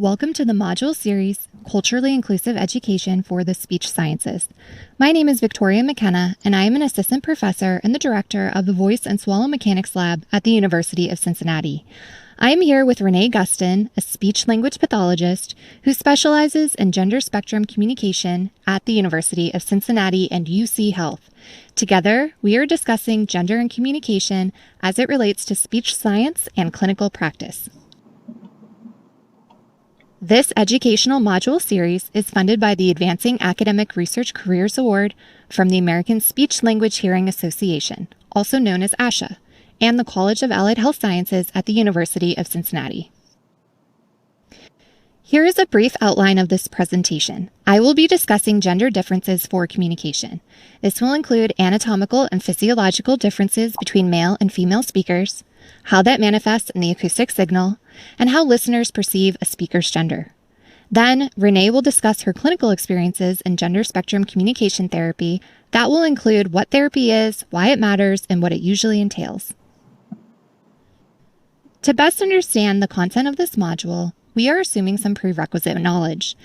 Welcome to the module series, Culturally Inclusive Education for the Speech Sciences. My name is Victoria McKenna, and I am an assistant professor and the director of the Voice and Swallow Mechanics Lab at the University of Cincinnati. I am here with Renee Gustin, a speech-language pathologist who specializes in gender spectrum communication at the University of Cincinnati and UC Health. Together, we are discussing gender and communication as it relates to speech science and clinical practice. This educational module series is funded by the Advancing Academic Research Careers Award from the American Speech Language Hearing Association, also known as ASHA, and the College of Allied Health Sciences at the University of Cincinnati. Here is a brief outline of this presentation. I will be discussing gender differences for communication. This will include anatomical and physiological differences between male and female speakers, how that manifests in the acoustic signal, and how listeners perceive a speaker's gender. Then, Renee will discuss her clinical experiences in gender spectrum communication therapy. That will include what therapy is, why it matters, and what it usually entails. To best understand the content of this module, we are assuming some prerequisite knowledge,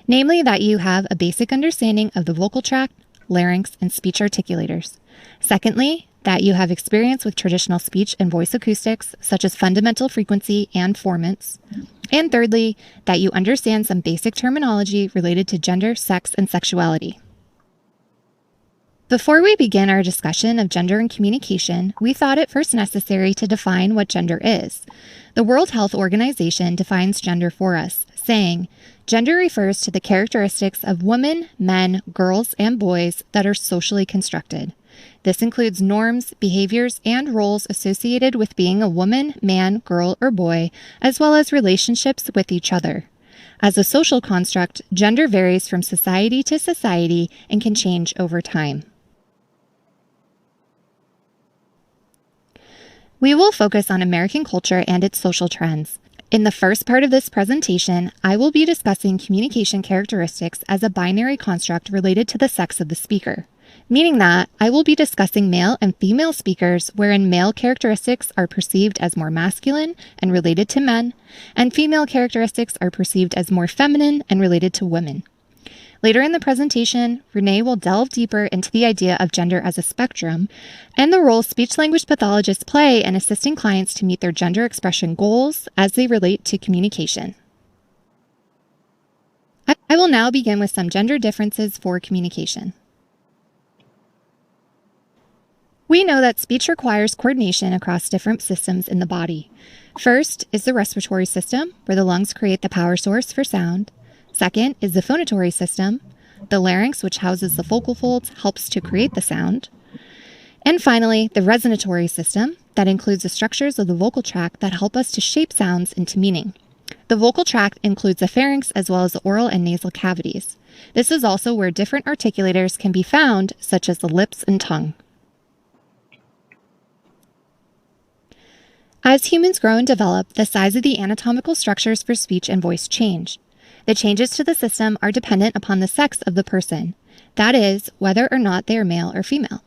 namely that you have a basic understanding of the vocal tract, larynx, and speech articulators. Secondly, that you have experience with traditional speech and voice acoustics, such as fundamental frequency and formants. And thirdly, that you understand some basic terminology related to gender, sex, and sexuality. Before we begin our discussion of gender and communication, we thought it first necessary to define what gender is. The World Health Organization defines gender for us, saying, "Gender refers to the characteristics of women, men, girls, and boys that are socially constructed. This includes norms, behaviors, and roles associated with being a woman, man, girl, or boy, as well as relationships with each other. As a social construct, gender varies from society to society and can change over time." We will focus on American culture and its social trends. In the first part of this presentation, I will be discussing communication characteristics as a binary construct related to the sex of the speaker, meaning that I will be discussing male and female speakers wherein male characteristics are perceived as more masculine and related to men, and female characteristics are perceived as more feminine and related to women. Later in the presentation, Renee will delve deeper into the idea of gender as a spectrum and the role speech-language pathologists play in assisting clients to meet their gender expression goals as they relate to communication. I will now begin with some gender differences for communication. We know that speech requires coordination across different systems in the body. First is the respiratory system, where the lungs create the power source for sound. Second is the phonatory system. The larynx, which houses the vocal folds, helps to create the sound. And finally, the resonatory system, that includes the structures of the vocal tract that help us to shape sounds into meaning. The vocal tract includes the pharynx as well as the oral and nasal cavities. This is also where different articulators can be found, such as the lips and tongue. As humans grow and develop, the size of the anatomical structures for speech and voice change. The changes to the system are dependent upon the sex of the person, that is, whether or not they are male or female.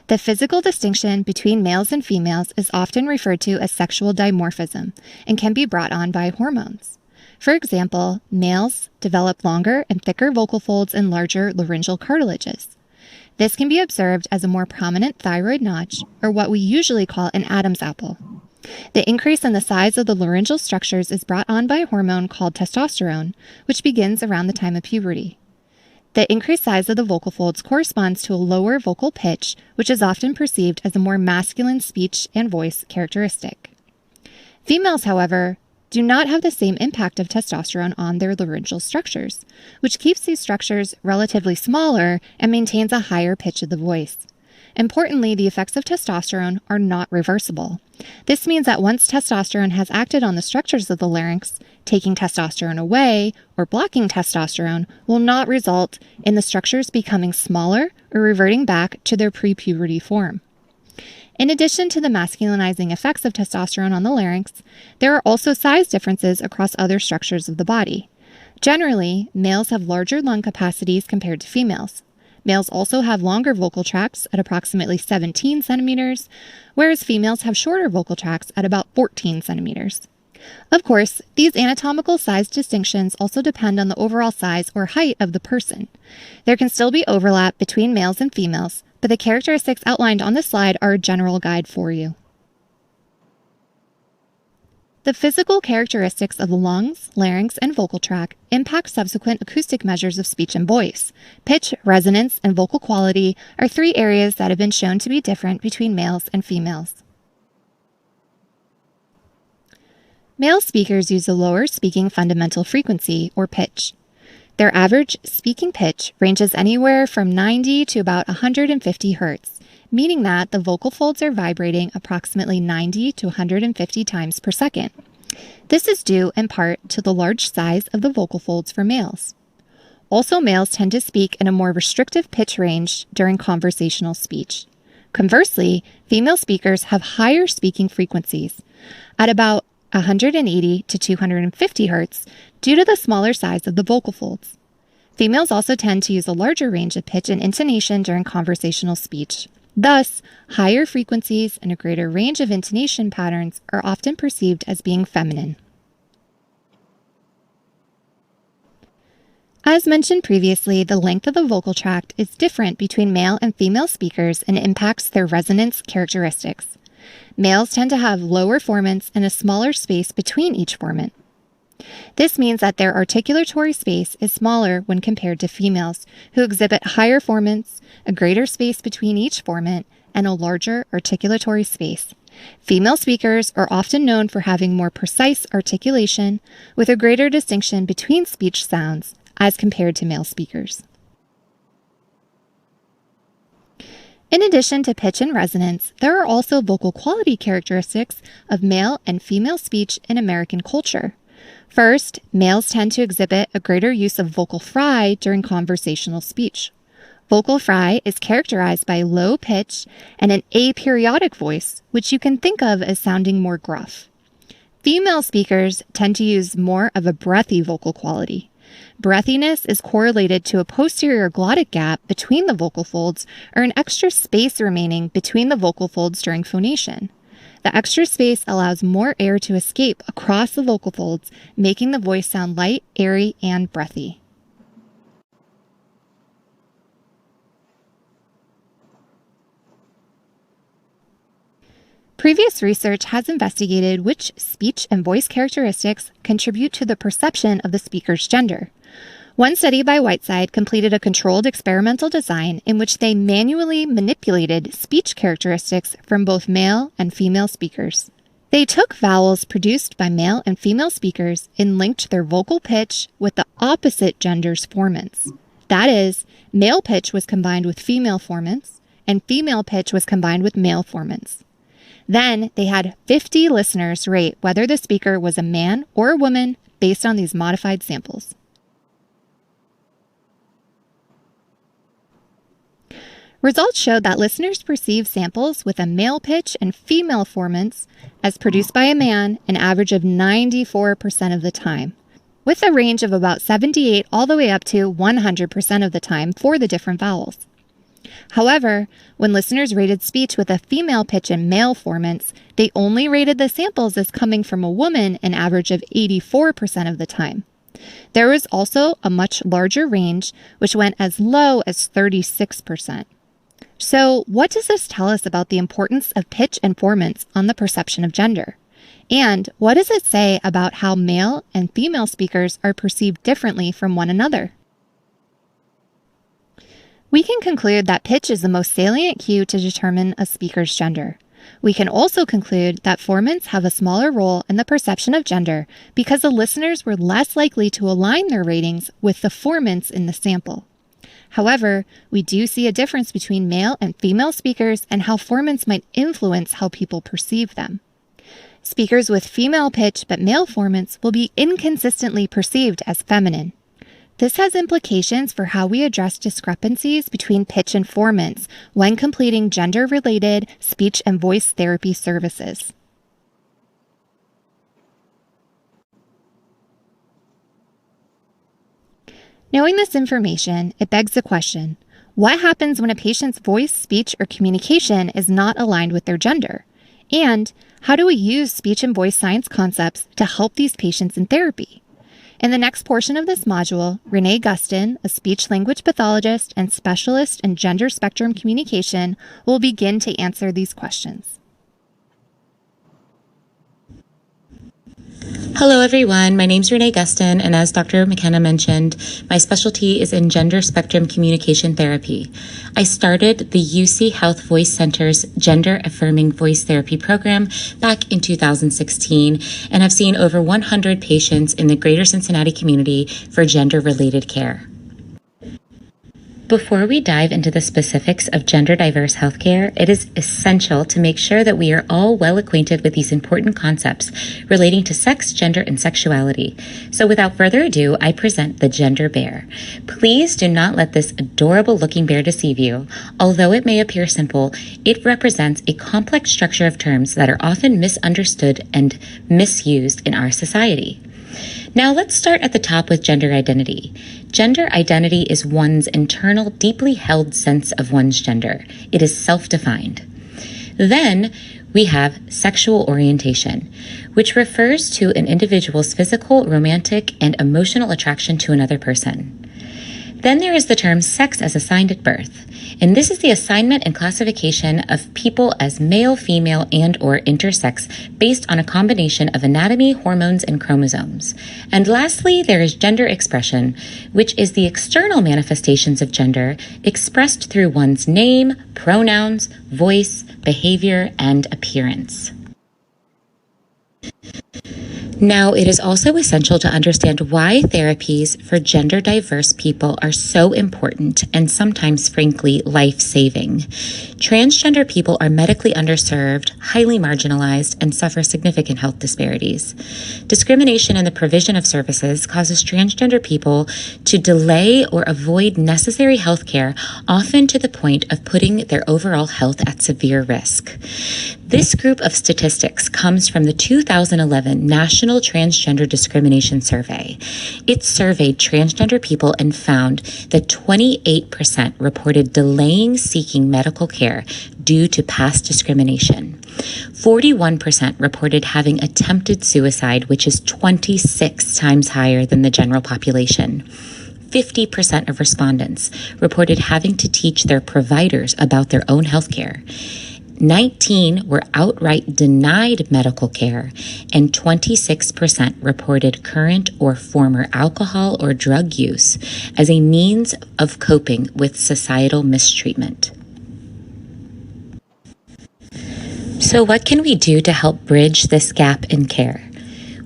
The physical distinction between males and females is often referred to as sexual dimorphism and can be brought on by hormones. For example, males develop longer and thicker vocal folds and larger laryngeal cartilages. This can be observed as a more prominent thyroid notch, or what we usually call an Adam's apple. The increase in the size of the laryngeal structures is brought on by a hormone called testosterone, which begins around the time of puberty. The increased size of the vocal folds corresponds to a lower vocal pitch, which is often perceived as a more masculine speech and voice characteristic. Females, however, do not have the same impact of testosterone on their laryngeal structures, which keeps these structures relatively smaller and maintains a higher pitch of the voice. Importantly, the effects of testosterone are not reversible. This means that once testosterone has acted on the structures of the larynx, taking testosterone away or blocking testosterone will not result in the structures becoming smaller or reverting back to their pre-puberty form. In addition to the masculinizing effects of testosterone on the larynx, there are also size differences across other structures of the body. Generally, males have larger lung capacities compared to females. Males also have longer vocal tracts at approximately 17 centimeters, whereas females have shorter vocal tracts at about 14 centimeters. Of course, these anatomical size distinctions also depend on the overall size or height of the person. There can still be overlap between males and females, but the characteristics outlined on this slide are a general guide for you. The physical characteristics of the lungs, larynx, and vocal tract impact subsequent acoustic measures of speech and voice. Pitch, resonance, and vocal quality are three areas that have been shown to be different between males and females. Male speakers use a lower speaking fundamental frequency, or pitch. Their average speaking pitch ranges anywhere from 90 to about 150 hertz, meaning that the vocal folds are vibrating approximately 90 to 150 times per second. This is due in part to the large size of the vocal folds for males. Also, males tend to speak in a more restrictive pitch range during conversational speech. Conversely, female speakers have higher speaking frequencies, at about 180 to 250 hertz, due to the smaller size of the vocal folds. Females also tend to use a larger range of pitch and intonation during conversational speech. Thus, higher frequencies and a greater range of intonation patterns are often perceived as being feminine. As mentioned previously, the length of the vocal tract is different between male and female speakers and impacts their resonance characteristics. Males tend to have lower formants and a smaller space between each formant. This means that their articulatory space is smaller when compared to females, who exhibit higher formants, a greater space between each formant, and a larger articulatory space. Female speakers are often known for having more precise articulation, with a greater distinction between speech sounds as compared to male speakers. In addition to pitch and resonance, there are also vocal quality characteristics of male and female speech in American culture. First, males tend to exhibit a greater use of vocal fry during conversational speech. Vocal fry is characterized by low pitch and an aperiodic voice, which you can think of as sounding more gruff. Female speakers tend to use more of a breathy vocal quality. Breathiness is correlated to a posterior glottic gap between the vocal folds or an extra space remaining between the vocal folds during phonation. The extra space allows more air to escape across the vocal folds, making the voice sound light, airy, and breathy. Previous research has investigated which speech and voice characteristics contribute to the perception of the speaker's gender. One study by Whiteside completed a controlled experimental design in which they manually manipulated speech characteristics from both male and female speakers. They took vowels produced by male and female speakers and linked their vocal pitch with the opposite gender's formants. That is, male pitch was combined with female formants, and female pitch was combined with male formants. Then they had 50 listeners rate whether the speaker was a man or a woman based on these modified samples. Results showed that listeners perceived samples with a male pitch and female formants as produced by a man an average of 94% of the time, with a range of about 78 all the way up to 100% of the time for the different vowels. However, when listeners rated speech with a female pitch and male formants, they only rated the samples as coming from a woman an average of 84% of the time. There was also a much larger range, which went as low as 36%. So, what does this tell us about the importance of pitch and formants on the perception of gender? And what does it say about how male and female speakers are perceived differently from one another? We can conclude that pitch is the most salient cue to determine a speaker's gender. We can also conclude that formants have a smaller role in the perception of gender because the listeners were less likely to align their ratings with the formants in the sample. However, we do see a difference between male and female speakers and how formants might influence how people perceive them. Speakers with female pitch but male formants will be inconsistently perceived as feminine. This has implications for how we address discrepancies between pitch and formants when completing gender-related speech and voice therapy services. Knowing this information, it begs the question, what happens when a patient's voice, speech, or communication is not aligned with their gender? And how do we use speech and voice science concepts to help these patients in therapy? In the next portion of this module, Renee Gustin, a speech-language pathologist and specialist in gender spectrum communication, will begin to answer these questions. Hello everyone, my name is Renee Gustin, and as Dr. McKenna mentioned, my specialty is in gender spectrum communication therapy. I started the UC Health Voice Center's gender-affirming voice therapy program back in 2016 and have seen over 100 patients in the greater Cincinnati community for gender-related care. Before we dive into the specifics of gender-diverse healthcare, it is essential to make sure that we are all well acquainted with these important concepts relating to sex, gender, and sexuality. So without further ado, I present the gender bear. Please do not let this adorable-looking bear deceive you. Although it may appear simple, it represents a complex structure of terms that are often misunderstood and misused in our society. Now let's start at the top with gender identity. Gender identity is one's internal, deeply held sense of one's gender. It is self-defined. Then we have sexual orientation, which refers to an individual's physical, romantic, and emotional attraction to another person. Then there is the term sex as assigned at birth, and this is the assignment and classification of people as male, female, and/or intersex based on a combination of anatomy, hormones, and chromosomes. And lastly, there is gender expression, which is the external manifestations of gender expressed through one's name, pronouns, voice, behavior, and appearance. Now, it is also essential to understand why therapies for gender diverse people are so important and sometimes, frankly, life-saving. Transgender people are medically underserved, highly marginalized, and suffer significant health disparities. Discrimination in the provision of services causes transgender people to delay or avoid necessary health care, often to the point of putting their overall health at severe risk. This group of statistics comes from the 2011 National Transgender Discrimination Survey. It surveyed transgender people and found that 28% reported delaying seeking medical care due to past discrimination. 41% reported having attempted suicide, which is 26 times higher than the general population. 50% of respondents reported having to teach their providers about their own health care. 19 were outright denied medical care, and 26% reported current or former alcohol or drug use as a means of coping with societal mistreatment. So what can we do to help bridge this gap in care?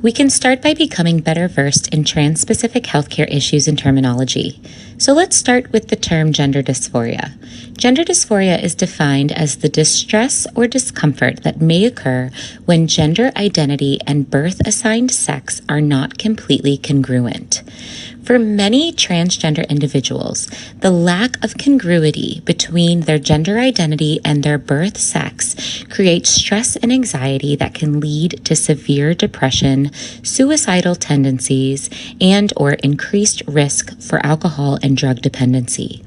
We can start by becoming better versed in trans-specific healthcare issues and terminology. So let's start with the term gender dysphoria. Gender dysphoria is defined as the distress or discomfort that may occur when gender identity and birth-assigned sex are not completely congruent. For many transgender individuals, the lack of congruity between their gender identity and their birth sex creates stress and anxiety that can lead to severe depression, suicidal tendencies, and/or increased risk for alcohol and drug dependency.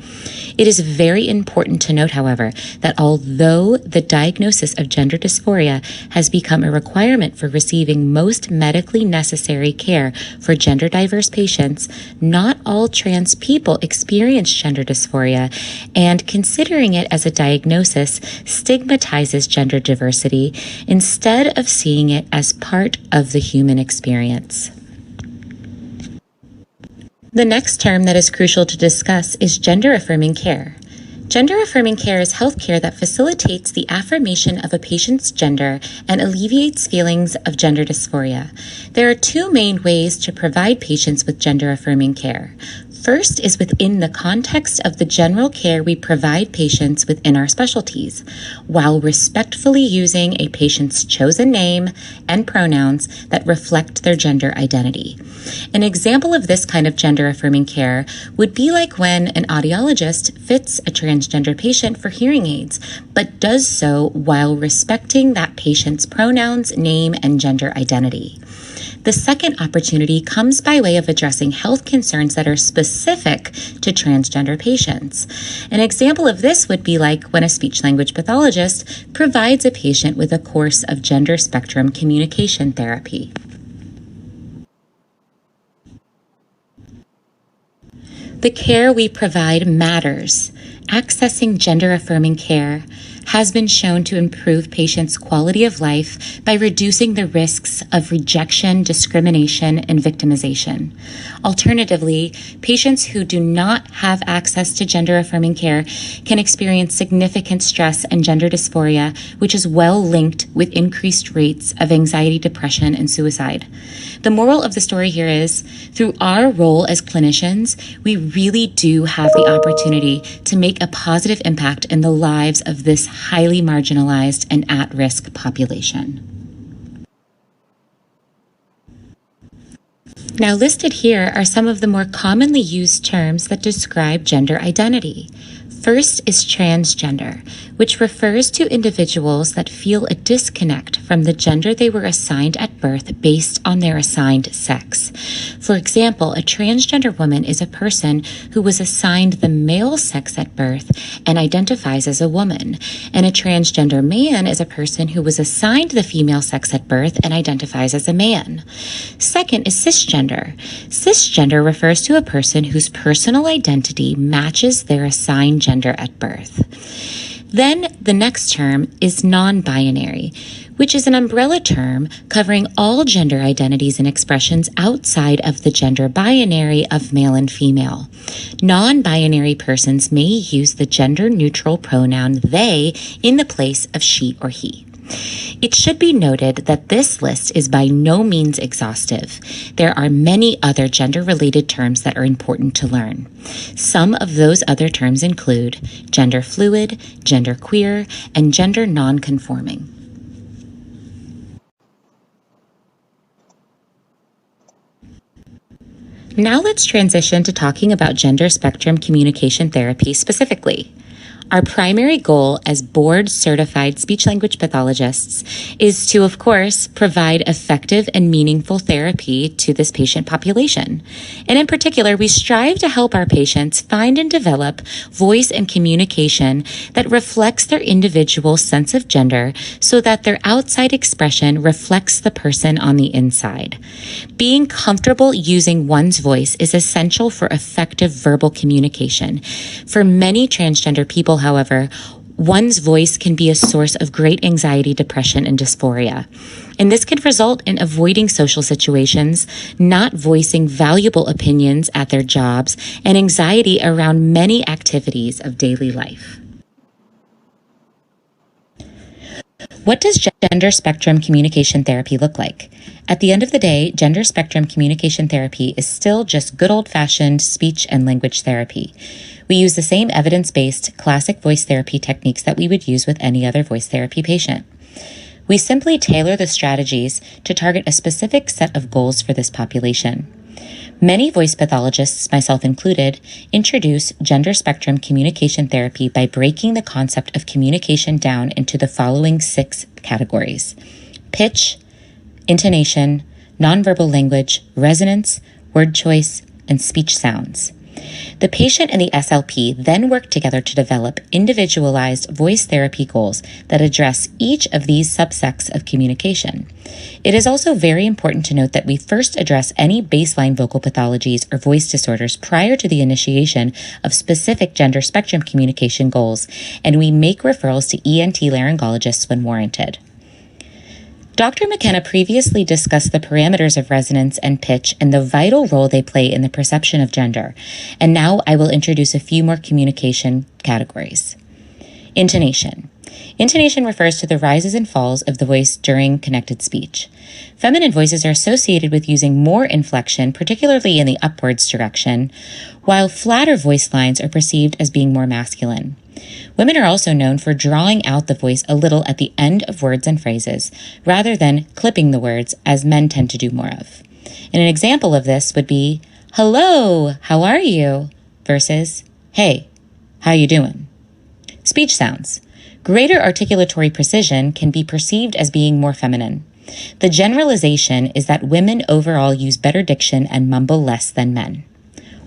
It is very important to note, however, that although the diagnosis of gender dysphoria has become a requirement for receiving most medically necessary care for gender diverse patients, not all trans people experience gender dysphoria, and considering it as a diagnosis stigmatizes gender diversity instead of seeing it as part of the human experience. The next term that is crucial to discuss is gender-affirming care. Gender-affirming care is health care that facilitates the affirmation of a patient's gender and alleviates feelings of gender dysphoria. There are two main ways to provide patients with gender-affirming care. First is within the context of the general care we provide patients within our specialties, while respectfully using a patient's chosen name and pronouns that reflect their gender identity. An example of this kind of gender-affirming care would be like when an audiologist fits a transgender patient for hearing aids, but does so while respecting that patient's pronouns, name, and gender identity. The second opportunity comes by way of addressing health concerns that are specific to transgender patients. An example of this would be like when a speech-language pathologist provides a patient with a course of gender spectrum communication therapy. The care we provide matters. Accessing gender-affirming care has been shown to improve patients' quality of life by reducing the risks of rejection, discrimination, and victimization. Alternatively, patients who do not have access to gender-affirming care can experience significant stress and gender dysphoria, which is well linked with increased rates of anxiety, depression, and suicide. The moral of the story here is, through our role as clinicians, we really do have the opportunity to make a positive impact in the lives of this highly marginalized and at-risk population. Now, listed here are some of the more commonly used terms that describe gender identity. First is transgender, which refers to individuals that feel a disconnect from the gender they were assigned at birth based on their assigned sex. For example, a transgender woman is a person who was assigned the male sex at birth and identifies as a woman, and a transgender man is a person who was assigned the female sex at birth and identifies as a man. Second is cisgender. Cisgender refers to a person whose personal identity matches their assigned gender at birth. Then the next term is non-binary, which is an umbrella term covering all gender identities and expressions outside of the gender binary of male and female. Non-binary persons may use the gender-neutral pronoun they in the place of she or he. It should be noted that this list is by no means exhaustive. There are many other gender-related terms that are important to learn. Some of those other terms include gender fluid, gender queer, and gender non-conforming. Now let's transition to talking about gender spectrum communication therapy specifically. Our primary goal as board-certified speech-language pathologists is to, of course, provide effective and meaningful therapy to this patient population. And in particular, we strive to help our patients find and develop voice and communication that reflects their individual sense of gender so that their outside expression reflects the person on the inside. Being comfortable using one's voice is essential for effective verbal communication. For many transgender people, however, one's voice can be a source of great anxiety, depression, and dysphoria. And this can result in avoiding social situations, not voicing valuable opinions at their jobs, and anxiety around many activities of daily life. What does gender spectrum communication therapy look like? At the end of the day, gender spectrum communication therapy is still just good old-fashioned speech and language therapy. We use the same evidence-based classic voice therapy techniques that we would use with any other voice therapy patient. We simply tailor the strategies to target a specific set of goals for this population. Many voice pathologists, myself included, introduce gender spectrum communication therapy by breaking the concept of communication down into the following 6 categories: pitch, intonation, nonverbal language, resonance, word choice, and speech sounds. The patient and the SLP then work together to develop individualized voice therapy goals that address each of these subsets of communication. It is also very important to note that we first address any baseline vocal pathologies or voice disorders prior to the initiation of specific gender spectrum communication goals, and we make referrals to ENT laryngologists when warranted. Dr. McKenna previously discussed the parameters of resonance and pitch and the vital role they play in the perception of gender, and now I will introduce a few more communication categories. Intonation. Intonation refers to the rises and falls of the voice during connected speech. Feminine voices are associated with using more inflection, particularly in the upwards direction, while flatter voice lines are perceived as being more masculine. Women are also known for drawing out the voice a little at the end of words and phrases, rather than clipping the words, as men tend to do more of. And an example of this would be, "Hello, how are you?" versus, "Hey, how you doing?" Speech sounds. Greater articulatory precision can be perceived as being more feminine. The generalization is that women overall use better diction and mumble less than men.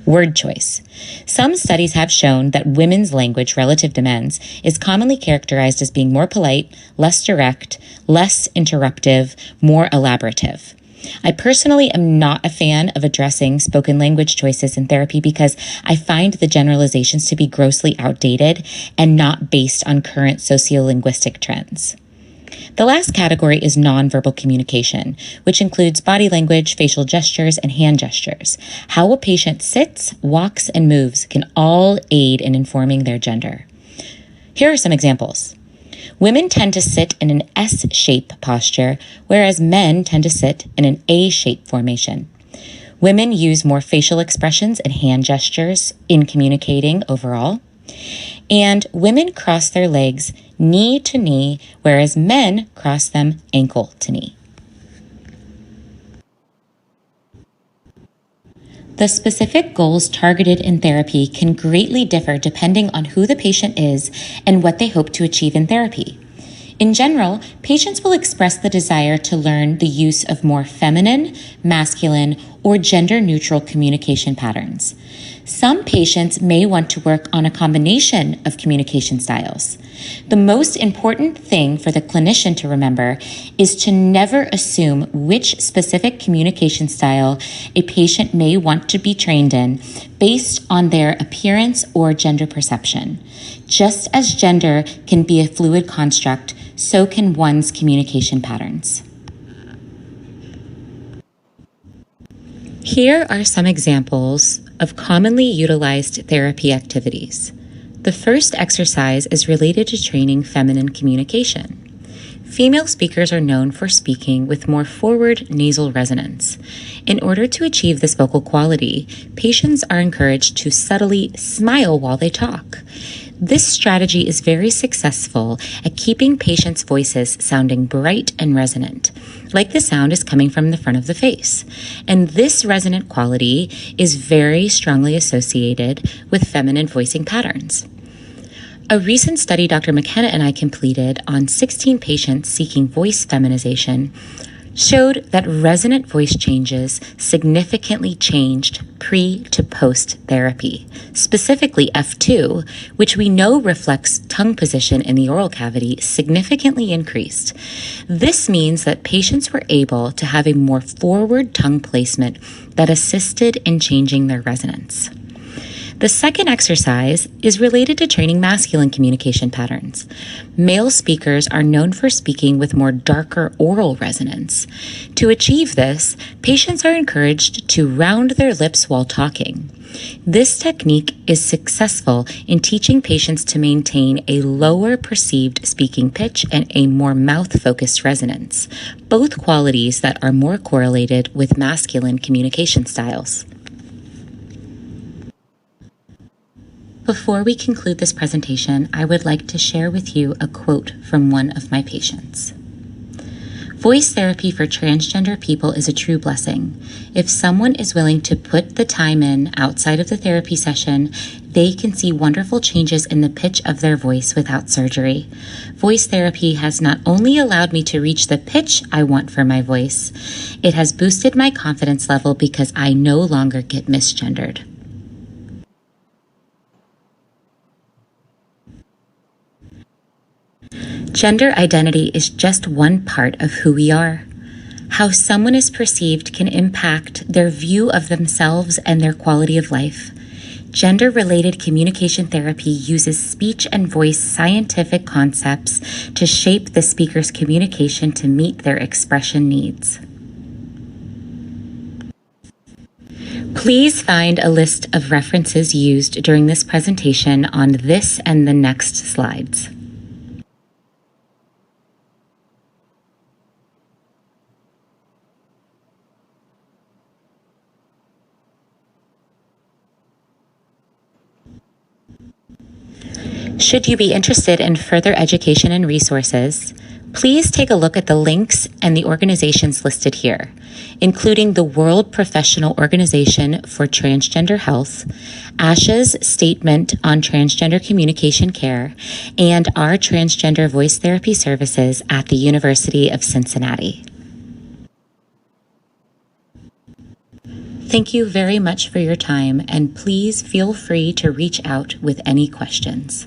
Word choice. Some studies have shown that women's language relative to men's is commonly characterized as being more polite, less direct, less interruptive, more elaborative. I personally am not a fan of addressing spoken language choices in therapy because I find the generalizations to be grossly outdated and not based on current sociolinguistic trends. The last category is nonverbal communication, which includes body language, facial gestures, and hand gestures. How a patient sits, walks, and moves can all aid in informing their gender. Here are some examples. Women tend to sit in an S-shape posture, whereas men tend to sit in an A-shape formation. Women use more facial expressions and hand gestures in communicating overall. And women cross their legs knee to knee, whereas men cross them ankle to knee. The specific goals targeted in therapy can greatly differ depending on who the patient is and what they hope to achieve in therapy. In general, patients will express the desire to learn the use of more feminine, masculine, or gender-neutral communication patterns. Some patients may want to work on a combination of communication styles. The most important thing for the clinician to remember is to never assume which specific communication style a patient may want to be trained in based on their appearance or gender perception. Just as gender can be a fluid construct, so can one's communication patterns. Here are some examples of commonly utilized therapy activities. The first exercise is related to training feminine communication. Female speakers are known for speaking with more forward nasal resonance. In order to achieve this vocal quality, patients are encouraged to subtly smile while they talk. This strategy is very successful at keeping patients' voices sounding bright and resonant, like the sound is coming from the front of the face. And this resonant quality is very strongly associated with feminine voicing patterns. A recent study Dr. McKenna and I completed on 16 patients seeking voice feminization showed that resonant voice changes significantly changed pre to post therapy, specifically F2, which we know reflects tongue position in the oral cavity, significantly increased. This means that patients were able to have a more forward tongue placement that assisted in changing their resonance. The second exercise is related to training masculine communication patterns. Male speakers are known for speaking with more darker oral resonance. To achieve this, patients are encouraged to round their lips while talking. This technique is successful in teaching patients to maintain a lower perceived speaking pitch and a more mouth-focused resonance, both qualities that are more correlated with masculine communication styles. Before we conclude this presentation, I would like to share with you a quote from one of my patients. Voice therapy for transgender people is a true blessing. If someone is willing to put the time in outside of the therapy session, they can see wonderful changes in the pitch of their voice without surgery. Voice therapy has not only allowed me to reach the pitch I want for my voice, it has boosted my confidence level because I no longer get misgendered. Gender identity is just one part of who we are. How someone is perceived can impact their view of themselves and their quality of life. Gender-related communication therapy uses speech and voice scientific concepts to shape the speaker's communication to meet their expression needs. Please find a list of references used during this presentation on this and the next slides. Should you be interested in further education and resources, please take a look at the links and the organizations listed here, including the World Professional Organization for Transgender Health, ASHA's Statement on Transgender Communication Care, and our transgender voice therapy services at the University of Cincinnati. Thank you very much for your time, and please feel free to reach out with any questions.